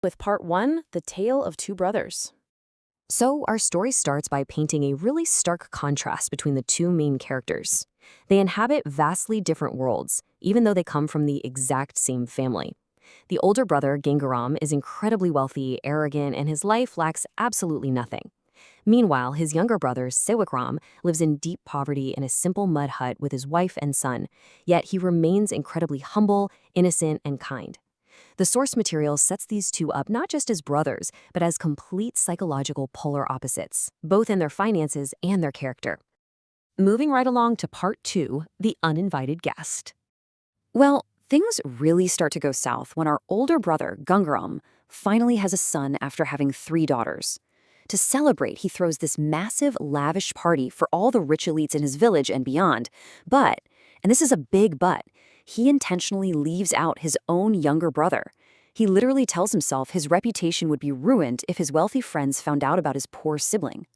with Part 1, The Tale of Two Brothers. So, our story starts by painting a really stark contrast between the two main characters. They inhabit vastly different worlds, even though they come from the exact same family. The older brother, Gangaram, is incredibly wealthy, arrogant, and his life lacks absolutely nothing. Meanwhile, his younger brother, Sewakram, lives in deep poverty in a simple mud hut with his wife and son, yet he remains incredibly humble, innocent, and kind. The source material sets these two up not just as brothers, but as complete psychological polar opposites, both in their finances and their character. Moving right along to Part 2, The Uninvited Guest. Well, things really start to go south when our older brother, Gangaram, finally has a son after having 3 daughters. To celebrate, he throws this massive, lavish party for all the rich elites in his village and beyond. But, and this is a big but, he intentionally leaves out his own younger brother. He literally tells himself his reputation would be ruined if his wealthy friends found out about his poor sibling.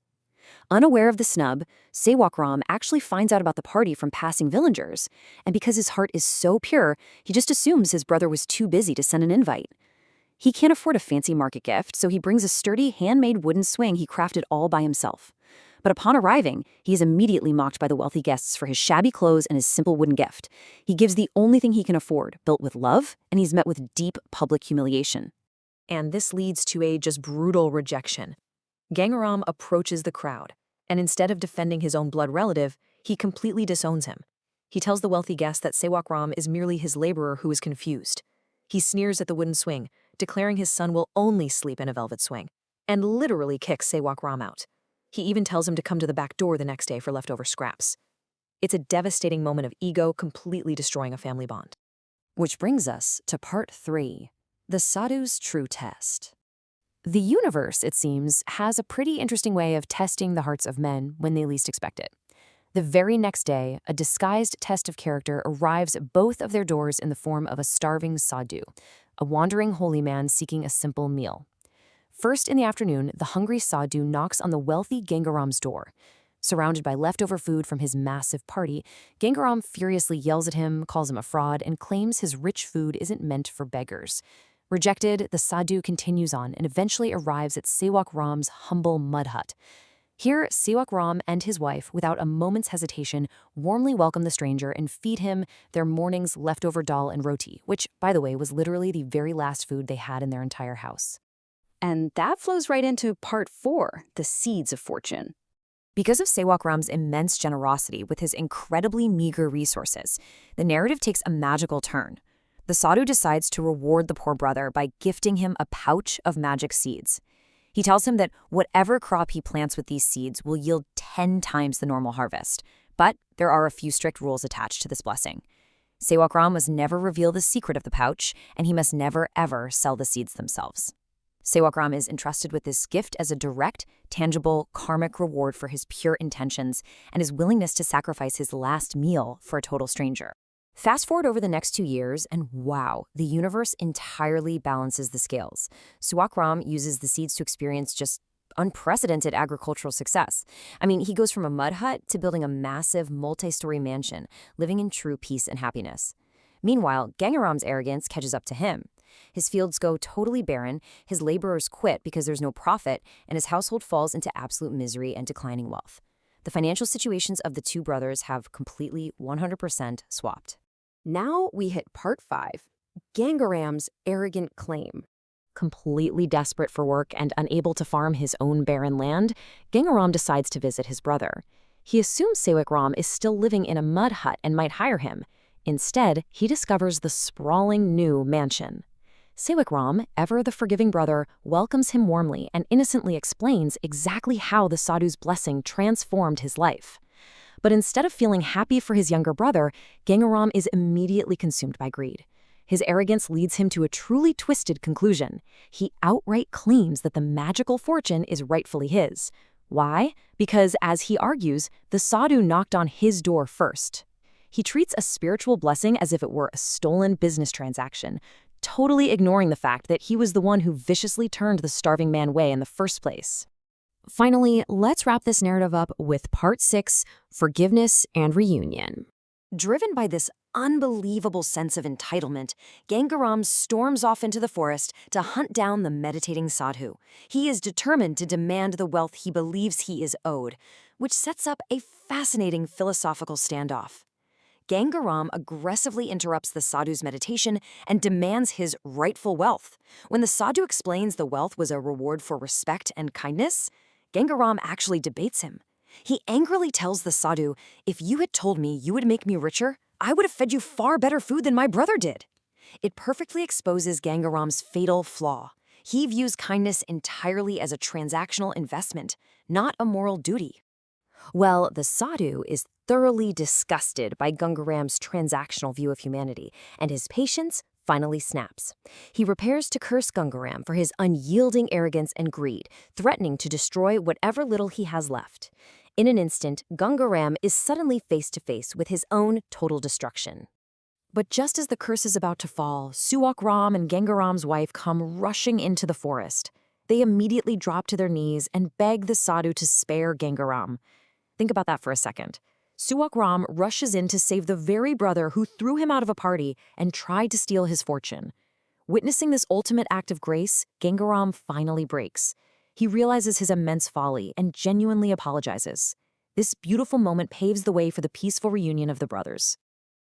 Unaware of the snub, Sewakram actually finds out about the party from passing villagers, and because his heart is so pure, he just assumes his brother was too busy to send an invite. He can't afford a fancy market gift, so he brings a sturdy, handmade wooden swing he crafted all by himself. But upon arriving, he is immediately mocked by the wealthy guests for his shabby clothes and his simple wooden gift. He gives the only thing he can afford, built with love, and he's met with deep public humiliation. And this leads to a just brutal rejection. Gangaram approaches the crowd, and instead of defending his own blood relative, he completely disowns him. He tells the wealthy guest that Sewakram is merely his laborer who is confused. He sneers at the wooden swing, declaring his son will only sleep in a velvet swing, and literally kicks Sewakram out. He even tells him to come to the back door the next day for leftover scraps. It's a devastating moment of ego completely destroying a family bond. Which brings us to Part 3, The Sadhu's True Test. The universe, it seems, has a pretty interesting way of testing the hearts of men when they least expect it. The very next day, a disguised test of character arrives at both of their doors in the form of a starving sadhu, a wandering holy man seeking a simple meal. First in the afternoon, the hungry sadhu knocks on the wealthy Gangaram's door. Surrounded by leftover food from his massive party, Gangaram furiously yells at him, calls him a fraud, and claims his rich food isn't meant for beggars. Rejected, the sadhu continues on and eventually arrives at Sewakram's humble mud hut. Here, Sewakram and his wife, without a moment's hesitation, warmly welcome the stranger and feed him their morning's leftover dal and roti, which, by the way, was literally the very last food they had in their entire house. And that flows right into Part 4, The Seeds of Fortune. Because of Sewakram's immense generosity with his incredibly meager resources, the narrative takes a magical turn. The sadhu decides to reward the poor brother by gifting him a pouch of magic seeds. He tells him that whatever crop he plants with these seeds will yield 10 times the normal harvest. But there are a few strict rules attached to this blessing. Sewakram must never reveal the secret of the pouch, and he must never, ever sell the seeds themselves. Sewakram is entrusted with this gift as a direct, tangible, karmic reward for his pure intentions and his willingness to sacrifice his last meal for a total stranger. Fast forward over the next 2 years, and wow, the universe entirely balances the scales. Sewakram uses the seeds to experience just unprecedented agricultural success. I mean, he goes from a mud hut to building a massive multi-story mansion, living in true peace and happiness. Meanwhile, Gangaram's arrogance catches up to him. His fields go totally barren, his laborers quit because there's no profit, and his household falls into absolute misery and declining wealth. The financial situations of the two brothers have completely 100% swapped. Now we hit Part 5, Gangaram's Arrogant Claim. Completely desperate for work and unable to farm his own barren land, Gangaram decides to visit his brother. He assumes Sewakram is still living in a mud hut and might hire him. Instead, he discovers the sprawling new mansion. Sewakram, ever the forgiving brother, welcomes him warmly and innocently explains exactly how the sadhu's blessing transformed his life. But instead of feeling happy for his younger brother, Gangaram is immediately consumed by greed. His arrogance leads him to a truly twisted conclusion. He outright claims that the magical fortune is rightfully his. Why? Because, as he argues, the sadhu knocked on his door first. He treats a spiritual blessing as if it were a stolen business transaction, totally ignoring the fact that he was the one who viciously turned the starving man away in the first place. Finally, let's wrap this narrative up with Part 6, Forgiveness and Reunion. Driven by this unbelievable sense of entitlement, Gangaram storms off into the forest to hunt down the meditating sadhu. He is determined to demand the wealth he believes he is owed, which sets up a fascinating philosophical standoff. Gangaram aggressively interrupts the sadhu's meditation and demands his rightful wealth. When the sadhu explains the wealth was a reward for respect and kindness, Gangaram actually debates him. He angrily tells the sadhu, "If you had told me you would make me richer, I would have fed you far better food than my brother did." It perfectly exposes Gangaram's fatal flaw. He views kindness entirely as a transactional investment, not a moral duty. Well, the sadhu is thoroughly disgusted by Gangaram's transactional view of humanity, and his patience finally snaps. He prepares to curse Gangaram for his unyielding arrogance and greed, threatening to destroy whatever little he has left. In an instant, Gangaram is suddenly face to face with his own total destruction. But just as the curse is about to fall, Sewakram and Gangaram's wife come rushing into the forest. They immediately drop to their knees and beg the sadhu to spare Gangaram. Think about that for a second. Sewakram rushes in to save the very brother who threw him out of a party and tried to steal his fortune. Witnessing this ultimate act of grace, Gangaram finally breaks. He realizes his immense folly and genuinely apologizes. This beautiful moment paves the way for the peaceful reunion of the brothers.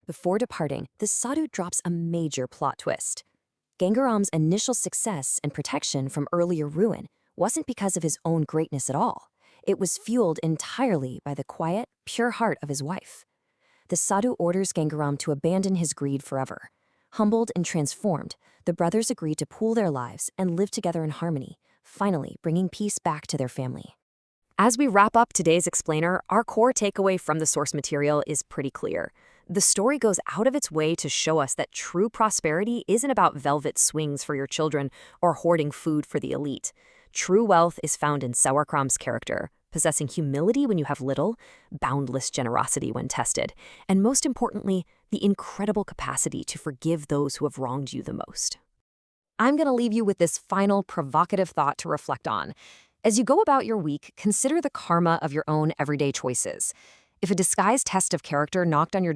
Before departing, the sadhu drops a major plot twist. Gangaram's initial success and protection from earlier ruin wasn't because of his own greatness at all. It was fueled entirely by the quiet, pure heart of his wife. The sadhu orders Gangaram to abandon his greed forever. Humbled and transformed, the brothers agree to pool their lives and live together in harmony, finally bringing peace back to their family. As we wrap up today's explainer, our core takeaway from the source material is pretty clear. The story goes out of its way to show us that true prosperity isn't about velvet swings for your children or hoarding food for the elite. True wealth is found in Sewakram's character, possessing humility when you have little, boundless generosity when tested, and most importantly, the incredible capacity to forgive those who have wronged you the most. I'm going to leave you with this final provocative thought to reflect on. As you go about your week, consider the karma of your own everyday choices. If a disguised test of character knocked on your